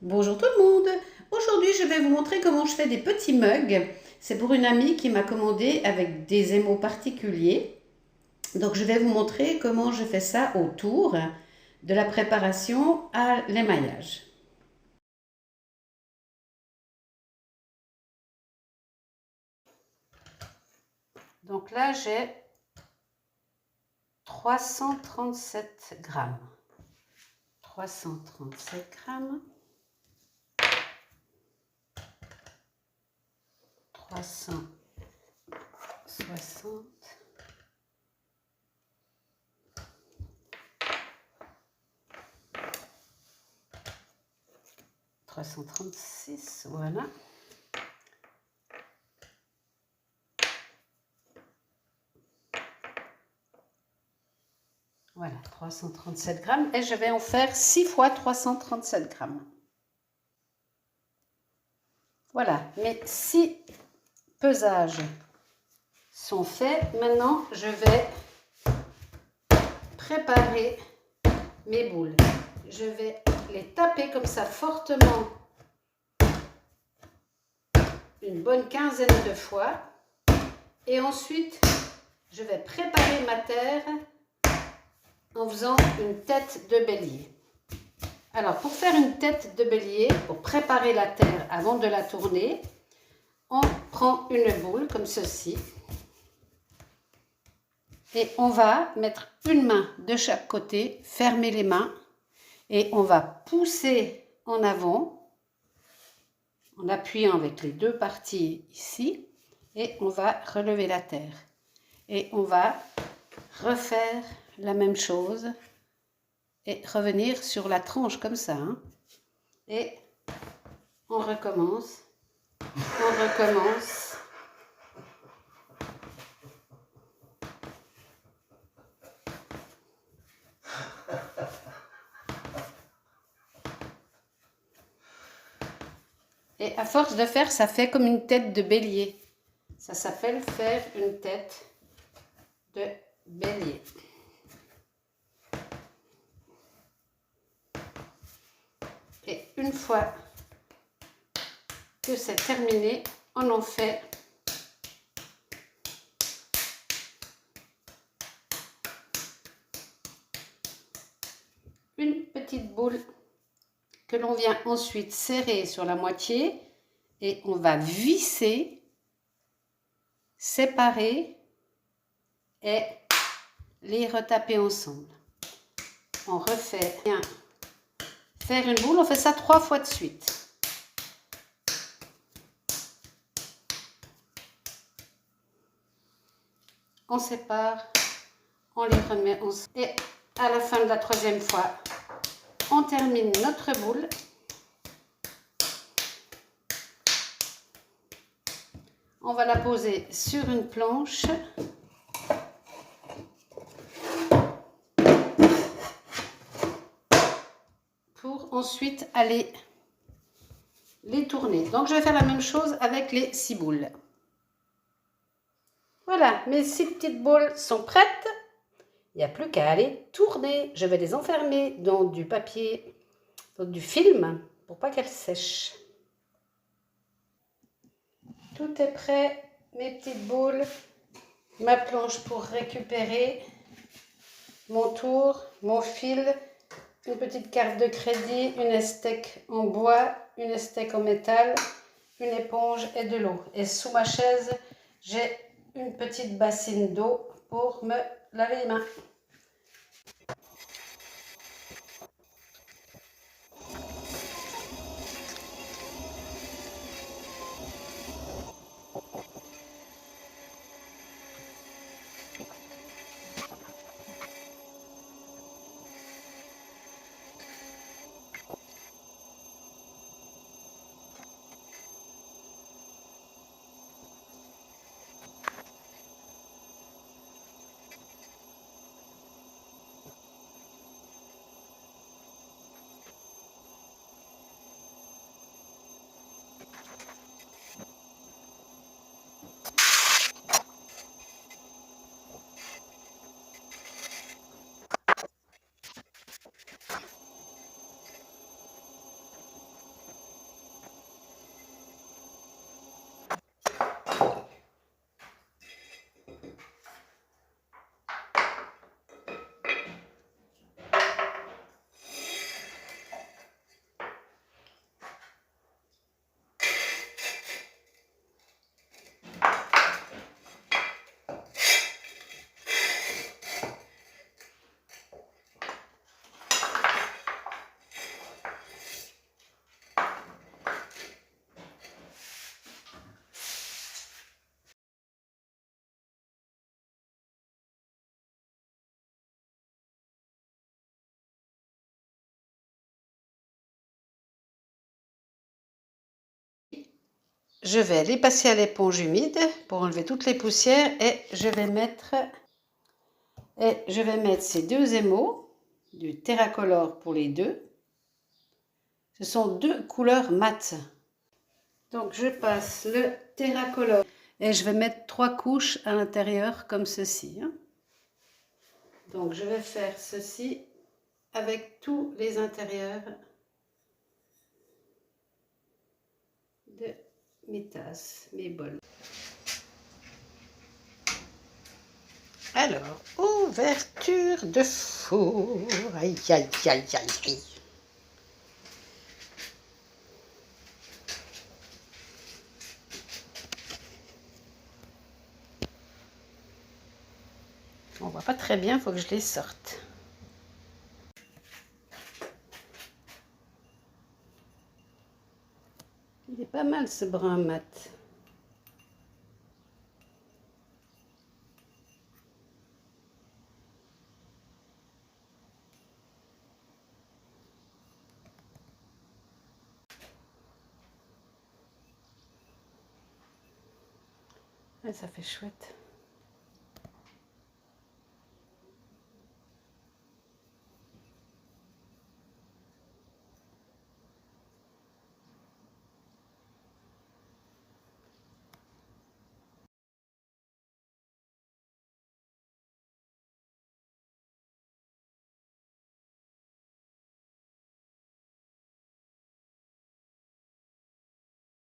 Bonjour tout le monde. Aujourd'hui, je vais vous montrer comment je fais des petits mugs. C'est pour une amie qui m'a commandé avec des émaux particuliers. Donc, je vais vous montrer comment je fais ça autour de la préparation à l'émaillage. Donc là, j'ai 337 grammes. 337 grammes. 360. 336, voilà. Voilà, 337 grammes. Et je vais en faire 6 fois 337 grammes. Voilà, mes 6 pesages sont faits. Maintenant, je vais préparer mes boules. Je vais les taper comme ça fortement une bonne quinzaine de fois. Et ensuite, je vais préparer ma terre en faisant une tête de bélier. Alors, pour faire une tête de bélier, pour préparer la terre avant de la tourner, on prend une boule comme ceci. Et on va mettre une main de chaque côté, fermer les mains et on va pousser en avant en appuyant avec les deux parties ici et on va relever la terre. Et on va refaire la même chose et revenir sur la tranche comme ça. Et on recommence, on recommence. Et à force de faire, ça fait comme une tête de bélier. Ça s'appelle faire une tête de bélier. Et une fois que c'est terminé, on en fait une petite boule que l'on vient ensuite serrer sur la moitié et on va visser, séparer et les retaper ensemble. On refait bien faire une boule, on fait ça 3 fois de suite. On sépare, on les remet ensemble et à la fin de la 3e fois, on termine notre boule. On va la poser sur une planche. Pour ensuite aller les tourner. Donc je vais faire la même chose avec les 6 boules. Voilà, mes 6 petites boules sont prêtes. Il n'y a plus qu'à aller tourner. Je vais les enfermer dans du papier, dans du film, pour pas qu'elles sèchent. Tout est prêt, mes petites boules. Ma planche pour récupérer mon tour, mon fil, une petite carte de crédit, une estèque en bois, une estèque en métal, une éponge et de l'eau. Et sous ma chaise, j'ai une petite bassine d'eau pour me laver les mains. je vais les passer à l'éponge humide pour enlever toutes les poussières et je vais mettre ces deux émaux du Terracolor pour les deux. Ce sont deux couleurs mat. Donc je passe le Terracolor et je vais mettre 3 couches à l'intérieur comme ceci. Donc je vais faire ceci avec tous les intérieurs de mes tasses, mes bols. Alors, ouverture de four. Aïe, aïe, aïe, aïe, aïe. On voit pas très bien, il faut que je les sorte. Il est pas mal ce brun mat. Ah, ça fait chouette.